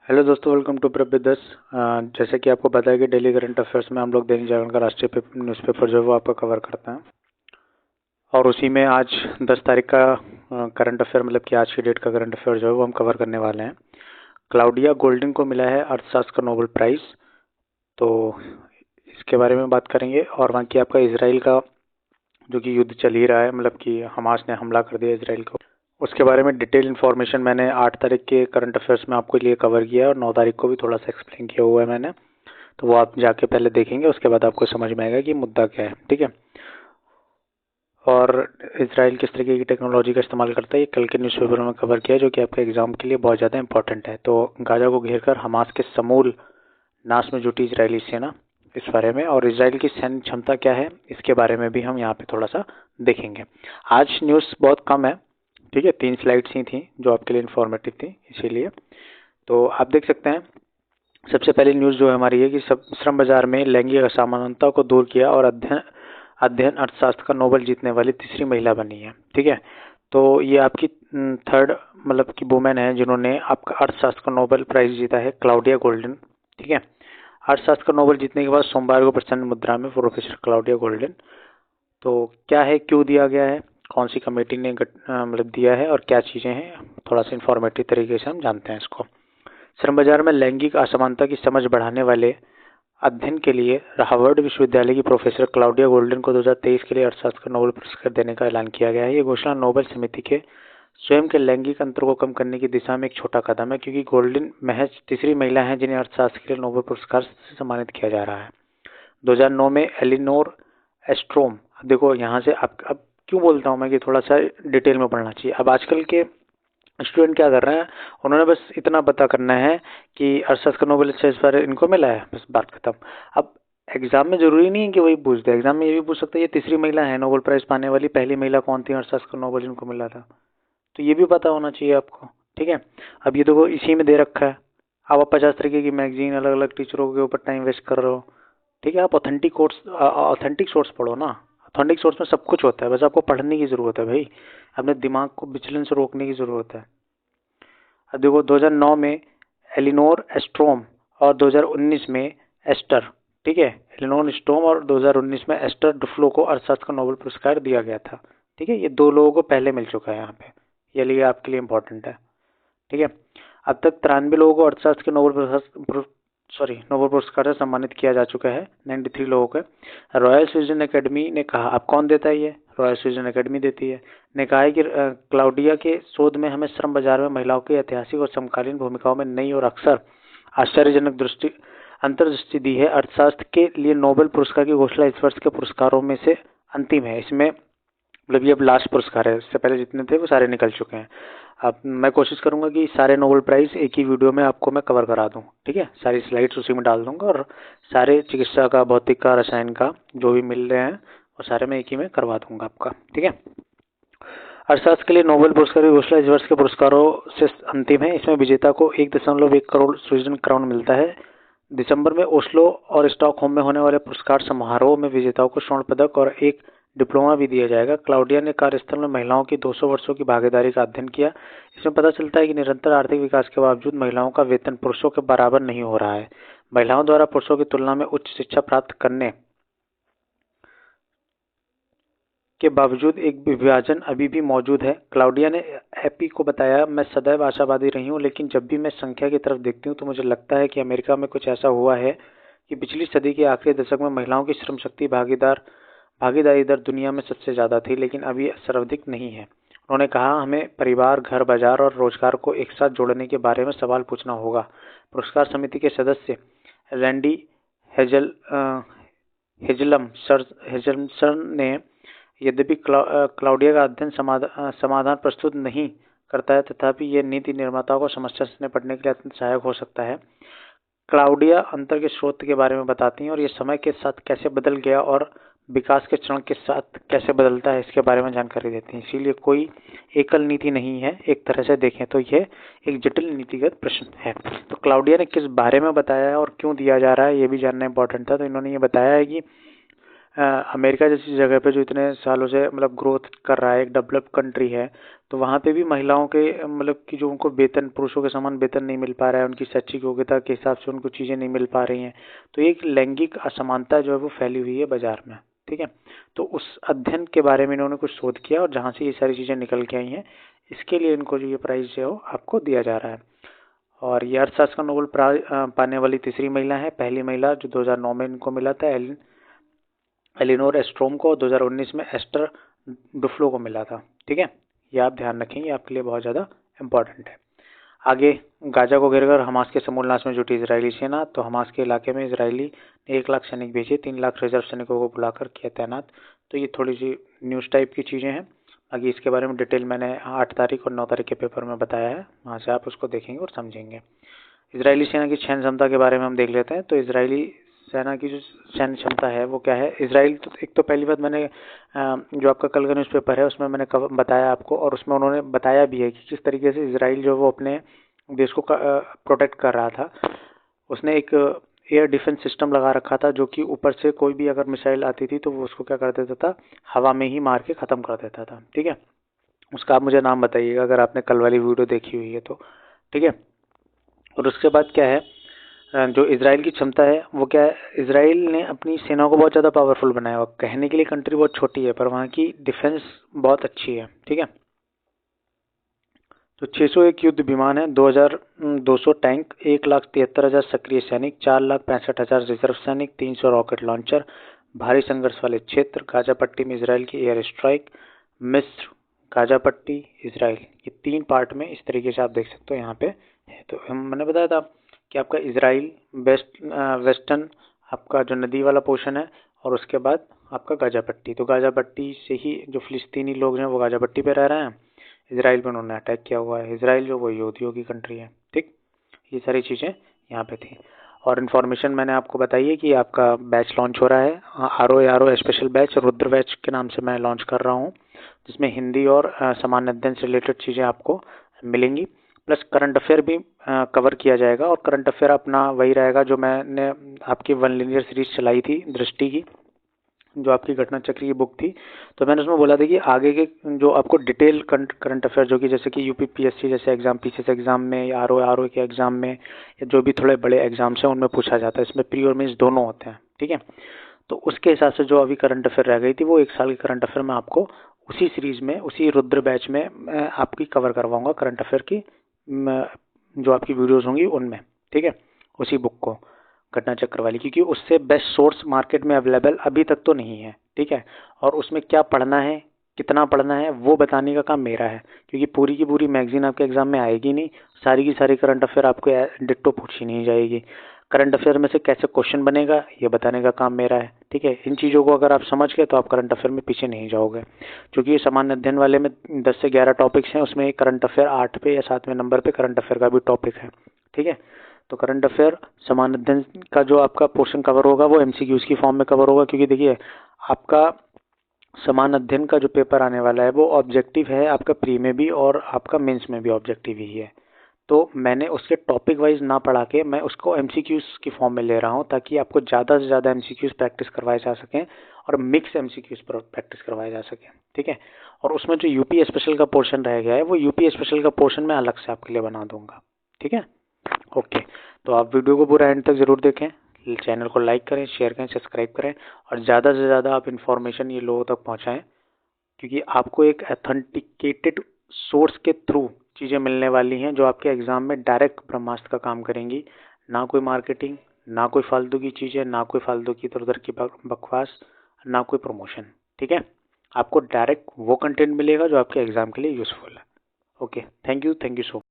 Hello दोस्तों, welcome to Prep With Us. जैसे कि आपको पता है कि डेली करंट अफेयर्स में हम लोग दैनिक जागरण का राष्ट्रीय न्यूज़पेपर जो है वो आपका कवर करते हैं। और उसी में आज 10 तारीख का करंट अफेयर, मतलब कि आज की डेट का करंट अफेयर जो है वो हम कवर करने वाले हैं। क्लाउडिया गोल्डिन को मिला है अर्थशास्त्र का नोबेल प्राइज़, तो इसके बारे में बात करेंगे। और बाकी आपका इसराइल का जो कि युद्ध चल ही रहा है, मतलब कि हमास ने हमला कर दिया इसराइल को, उसके बारे में डिटेल इन्फॉर्मेशन मैंने 8 तारीख के करंट अफेयर्स में आपके लिए कवर किया है और 9 तारीख को भी थोड़ा सा एक्सप्लेन किया हुआ है मैंने। तो वो आप जाके पहले देखेंगे, उसके बाद आपको समझ में आएगा कि मुद्दा क्या है। ठीक है। और इसराइल किस तरीके की टेक्नोलॉजी का इस्तेमाल करता है, ये कल के न्यूज़पेपर में कवर किया है, जो कि आपके एग्जाम के लिए बहुत ज़्यादा इंपॉर्टेंट है। तो गाजा को घेरकर हमास के समूल नाश में जुटी इजरायली सेना, इस बारे में, और इसराइल की सैन्य क्षमता क्या है, इसके बारे में भी हम यहाँ पे थोड़ा सा देखेंगे। आज न्यूज़ बहुत कम है, ठीक है, 3 स्लाइड्स ही थी जो आपके लिए इन्फॉर्मेटिव थी, इसीलिए। तो आप देख सकते हैं, सबसे पहली न्यूज़ जो है हमारी है कि श्रम बाजार में लैंगिक असमानता को दूर किया और अध्ययन अध्ययन अर्थशास्त्र का नोबेल जीतने वाली तीसरी महिला बनी है। ठीक है। तो ये आपकी थर्ड, मतलब कि वुमेन है जिन्होंने आपका अर्थशास्त्र का नोबेल प्राइज जीता है, क्लाउडिया गोल्डन। ठीक है। अर्थशास्त्र का नोबेल जीतने के बाद सोमवार को प्रसन्न मुद्रा में प्रोफेसर क्लाउडिया गोल्डन। तो क्या है, क्यों दिया गया है, कौन सी कमेटी ने मतलब दिया है, और क्या चीज़ें हैं, थोड़ा सा इन्फॉर्मेटिव तरीके से हम जानते हैं इसको। श्रम बाजार में लैंगिक असमानता की समझ बढ़ाने वाले अध्ययन के लिए हार्वर्ड विश्वविद्यालय की प्रोफेसर क्लाउडिया गोल्डन को 2023 के लिए अर्थशास्त्र का नोबेल पुरस्कार देने का ऐलान किया गया है। ये घोषणा नोबेल समिति के स्वयं के लैंगिक अंतर को कम करने की दिशा में एक छोटा कदम है, क्योंकि गोल्डन महज तीसरी महिला हैं जिन्हें अर्थशास्त्र के लिए नोबेल पुरस्कार से सम्मानित किया जा रहा है। 2009 में एलिनोर एस्ट्रोम, देखो यहाँ से अब क्यों बोलता हूँ मैं कि थोड़ा सा डिटेल में पढ़ना चाहिए। अब आजकल के स्टूडेंट क्या कर रहे हैं, उन्होंने बस इतना पता करना है कि अरशद का नोबेल इस बार इनको मिला है, बस बात खत्म। अब एग्जाम में जरूरी नहीं है कि वही पूछ दे, एग्जाम में ये भी पूछ सकता है ये तीसरी महिला है नोबेल प्राइज पाने वाली, पहली महिला कौन थी अरशद का नोबेल इनको मिला था, तो ये भी पता होना चाहिए आपको। ठीक है। अब ये देखो इसी में दे रखा है। अब आप 50 तरीके की मैगजीन अलग अलग टीचरों के ऊपर टाइम वेस्ट कर रहे हो। ठीक है। आप ऑथेंटिक सोर्स पढ़ो ना। ऑथेंटिक सोर्स में सब कुछ होता है, बस आपको पढ़ने की जरूरत है भाई, अपने दिमाग को विचलन से रोकने की जरूरत है। अब देखो 2009 में एलिनोर एस्ट्रोम और 2019 में एस्टर, ठीक है, एलिनोर स्टोम और 2019 में एस्टर डुफ्लो को अर्थशास्त्र का नोबेल पुरस्कार दिया गया था। ठीक है। ये दो लोगों को पहले मिल चुका है यहाँ पे, ये लिए आपके लिए इम्पोर्टेंट है। ठीक है। अब तक 93 लोगों को अर्थशास्त्र के नोबेल पुरस्कार से सम्मानित किया जा चुका है, 93 लोगों को। रॉयल स्वीडन एकेडमी ने कहा, अब कौन देता है ये, रॉयल स्वीडन एकेडमी देती है, ने कहा है कि क्लाउडिया के शोध में हमें श्रम बाजार में महिलाओं की ऐतिहासिक और समकालीन भूमिकाओं में नई और अक्सर आश्चर्यजनक अंतर्दृष्टि दी है। अर्थशास्त्र के लिए नोबेल पुरस्कार की घोषणा इस वर्ष के पुरस्कारों में से अंतिम है। इसमें मतलब ये अब लास्ट पुरस्कार है, इससे पहले जितने थे वो सारे निकल चुके हैं। अब मैं कोशिश करूंगा कि सारे नोबेल प्राइज एक ही वीडियो में आपको मैं कवर करा दूं। ठीक है। सारी स्लाइड्स उसी में डाल दूंगा, और सारे चिकित्सा का, भौतिक का, रसायन का जो भी मिल रहे हैं वो सारे मैं एक ही में करवा दूंगा आपका। ठीक है। अर्थशास्त्र के लिए नोबेल पुरस्कार की घोषणा इस वर्ष के पुरस्कारों से अंतिम है। इसमें विजेता को 1.1 करोड़ स्वीडन क्राउन मिलता है। दिसंबर में ओस्लो और स्टॉकहोम में होने वाले पुरस्कार समारोह में विजेताओं को स्वर्ण पदक और एक डिप्लोमा भी दिया जाएगा। क्लाउडिया ने कार्यस्थल में महिलाओं की 200 वर्षों की भागीदारी का अध्ययन किया। इसमें पता चलता है कि निरंतर आर्थिक विकास के बावजूद महिलाओं का वेतन पुरुषों के बराबर नहीं हो रहा है। महिलाओं द्वारा पुरुषों की तुलना में उच्च शिक्षा प्राप्त करने के बावजूद एक विभाजन अभी भी मौजूद है। क्लाउडिया ने एपी को बताया, मैं सदैव आशावादी रही हूँ, लेकिन जब भी मैं संख्या की तरफ देखती हूँ तो मुझे लगता है कि अमेरिका में कुछ ऐसा हुआ है कि पिछली सदी के आखिरी दशक में महिलाओं की श्रम शक्ति भागीदारी दर दुनिया में सबसे ज़्यादा थी, लेकिन अभी सर्वाधिक नहीं है। उन्होंने कहा, हमें परिवार, घर, बाजार और रोजगार को एक साथ जोड़ने के बारे में सवाल पूछना होगा। पुरस्कार समिति के सदस्य रैंडी हेजलमसन ने, यद्यपि क्लाउडिया का अध्ययन समाधान प्रस्तुत नहीं करता है, तथापि यह नीति निर्माताओं को समस्या से निपटने के लिए अत्यंत सहायक हो सकता है। क्लाउडिया अंतर के स्रोत के बारे में बताती हैं और ये समय के साथ कैसे बदल गया और विकास के चरण के साथ कैसे बदलता है, इसके बारे में जानकारी देती हैं। इसीलिए कोई एकल नीति नहीं है, एक तरह से देखें तो यह एक जटिल नीतिगत प्रश्न है। तो क्लाउडिया ने किस बारे में बताया है और क्यों दिया जा रहा है, ये भी जानना इंपॉर्टेंट था। तो इन्होंने ये बताया है कि अमेरिका जैसी जगह पे जो इतने सालों से मतलब ग्रोथ कर रहा है, एक डेवलप कंट्री है, तो वहाँ पे भी महिलाओं के मतलब कि जो उनको वेतन, पुरुषों के समान वेतन नहीं मिल पा रहा है, उनकी शैक्षिक योग्यता के हिसाब से उनको चीज़ें नहीं मिल पा रही हैं, तो एक लैंगिक असमानता जो है वो फैली हुई है बाजार में। ठीक है, तो उस अध्ययन के बारे में इन्होंने कुछ शोध किया और जहाँ से ये सारी चीज़ें निकल के आई हैं, इसके लिए इनको जो ये प्राइज़ जो है आपको दिया जा रहा है। और ये अर्थशास्त्र का नोबेल प्राइज पाने वाली तीसरी महिला है। पहली महिला जो 2009 में इनको मिला था एलिनोर एस्ट्रोम को, 2019 में एस्टर डुफ्लो को मिला था। ठीक है, ये आप ध्यान रखेंगे, आपके लिए बहुत ज़्यादा इम्पोर्टेंट है। आगे, गाजा को घेरकर हमास के समूल नाश में जुटी इजरायली सेना। तो हमास के इलाके में इजरायली ने 1 लाख सैनिक भेजे, 3 लाख रिजर्व सैनिकों को बुलाकर किया तैनात। तो ये थोड़ी सी न्यूज़ टाइप की चीज़ें हैं। आगे इसके बारे में डिटेल मैंने 8 तारीख और 9 तारीख के पेपर में बताया है, वहाँ से आप उसको देखेंगे और समझेंगे। इजरायली सेना की सैन्य क्षमता के बारे में हम देख लेते हैं। तो इजरायली सेना की जो सैन्य क्षमता है वो क्या है। इसराइल तो एक तो पहली बात मैंने जो आपका कल का न्यूज़पेपर है उसमें मैंने बताया आपको, और उसमें उन्होंने बताया भी है कि किस तरीके से इसराइल जो वो अपने देश को प्रोटेक्ट कर रहा था। उसने एक एयर डिफेंस सिस्टम लगा रखा था, जो कि ऊपर से कोई भी अगर मिसाइल आती थी तो वो उसको क्या कर देता था, हवा में ही मार के ख़त्म कर देता था। ठीक है, उसका आप मुझे नाम बताइएगा अगर आपने कल वाली वीडियो देखी हुई है तो। ठीक है, और उसके बाद क्या है, जो इसराइल की क्षमता है वो क्या है, इसराइल ने अपनी सेना को बहुत ज़्यादा पावरफुल बनाया हुआ। कहने के लिए कंट्री बहुत छोटी है पर वहाँ की डिफेंस बहुत अच्छी है। ठीक है, तो 601 युद्ध विमान है, 2200 टैंक, 1,73,000 सक्रिय सैनिक, 4,65,000 रिजर्व सैनिक, 300 रॉकेट लॉन्चर, भारी संघर्ष वाले क्षेत्र, गाजा पट्टी में इसराइल की एयर स्ट्राइक, मिस्र, गाजा पट्टी, इसराइल, ये 3 पार्ट में इस तरीके से आप देख सकते हो यहाँ पे है। तो मैंने बताया था कि आपका इसराइल वेस्टर्न आपका जो नदी वाला पोर्शन है, और उसके बाद आपका गाजा पट्टी। तो गाजा पट्टी से ही जो फिलिस्तीनी लोग हैं वो गाजा पट्टी पे रह रहे हैं, इसराइल पे उन्होंने अटैक किया हुआ है। इसराइल जो वो यहूदियों की कंट्री है। ठीक, ये सारी चीज़ें यहाँ पे थी। और इन्फॉर्मेशन मैंने आपको बताई है कि आपका बैच लॉन्च हो रहा है, R O special batch Rudra batch के नाम से मैं लॉन्च कर रहा हूँ, जिसमें हिंदी और सामान्य अध्ययन से रिलेटेड चीज़ें आपको मिलेंगी, प्लस करंट अफेयर भी कवर किया जाएगा। और करंट अफेयर अपना वही रहेगा जो मैंने आपकी वन लिनियर सीरीज चलाई थी दृष्टि की, जो आपकी घटना चक्र की बुक थी। तो मैंने उसमें बोला था कि आगे के जो आपको डिटेल करंट अफेयर जो कि जैसे कि यूपीपीएससी जैसे एग्जाम, पीसीएस एग्जाम में, या आरओ के एग्जाम में, या जो भी थोड़े बड़े एग्जाम्स हैं उनमें पूछा जाता है। इसमें प्री और मेंस दोनों होते हैं। ठीक है, तो उसके हिसाब से जो अभी करंट अफेयर रह गई थी वो 1 साल की करंट अफेयर मैं आपको उसी सीरीज में, उसी रुद्र बैच में मैं आपकी कवर करवाऊंगा करंट अफेयर की, जो आपकी वीडियोज़ होंगी उनमें। ठीक है, उसी बुक को, घटना चक्र वाली, क्योंकि उससे बेस्ट सोर्स मार्केट में अवेलेबल अभी तक तो नहीं है। ठीक है, और उसमें क्या पढ़ना है, कितना पढ़ना है, वो बताने का काम मेरा है, क्योंकि पूरी की पूरी मैगजीन आपके एग्जाम में आएगी नहीं, सारी की सारी करंट अफेयर आपको डिट्टो पूछी नहीं जाएगी। करंट अफेयर में से कैसे क्वेश्चन बनेगा ये बताने का काम मेरा है। ठीक है, इन चीज़ों को अगर आप समझ गए तो आप करंट अफेयर में पीछे नहीं जाओगे, क्योंकि ये सामान्य अध्ययन वाले में 10 से 11 टॉपिक्स हैं, उसमें करंट अफेयर 8 पे या 7वें नंबर पे करंट अफेयर का भी टॉपिक है। ठीक है, तो करंट अफेयर सामान्य अध्ययन का जो आपका पोर्शन कवर होगा वो एमसीक्यूज की फॉर्म में कवर होगा, क्योंकि देखिए आपका सामान्य अध्ययन का जो पेपर आने वाला है वो ऑब्जेक्टिव है आपका प्री में भी और आपका मेंस में भी ऑब्जेक्टिव ही है। तो मैंने उसके टॉपिक वाइज ना पढ़ा के मैं उसको एमसीक्यूज की फॉर्म में ले रहा हूँ, ताकि आपको ज़्यादा से ज़्यादा एमसीक्यूज प्रैक्टिस करवाए जा सकें और मिक्स एमसीक्यूज पर प्रैक्टिस करवाए जा सकें। ठीक है, और उसमें जो यूपी स्पेशल का पोर्शन रह गया है वो यूपी स्पेशल का पोर्शन मैं अलग से आपके लिए बना दूंगा। ठीक है, ओके, तो आप वीडियो को पूरा एंड तक ज़रूर देखें, चैनल को लाइक करें, शेयर करें, सब्सक्राइब करें, और ज़्यादा से ज़्यादा आप इन्फॉर्मेशन ये लोगों तक पहुँचाएँ, क्योंकि आपको एक ऑथेंटिकेटेड सोर्स के थ्रू चीज़ें मिलने वाली हैं जो आपके एग्ज़ाम में डायरेक्ट ब्रह्मास्त्र का काम करेंगी। ना कोई मार्केटिंग, ना कोई फालतू की चीज़ें, ना कोई फालतू की इधर उधर की बकवास, ना कोई प्रमोशन। ठीक है, आपको डायरेक्ट वो कंटेंट मिलेगा जो आपके एग्ज़ाम के लिए यूज़फुल है। Okay, thank you so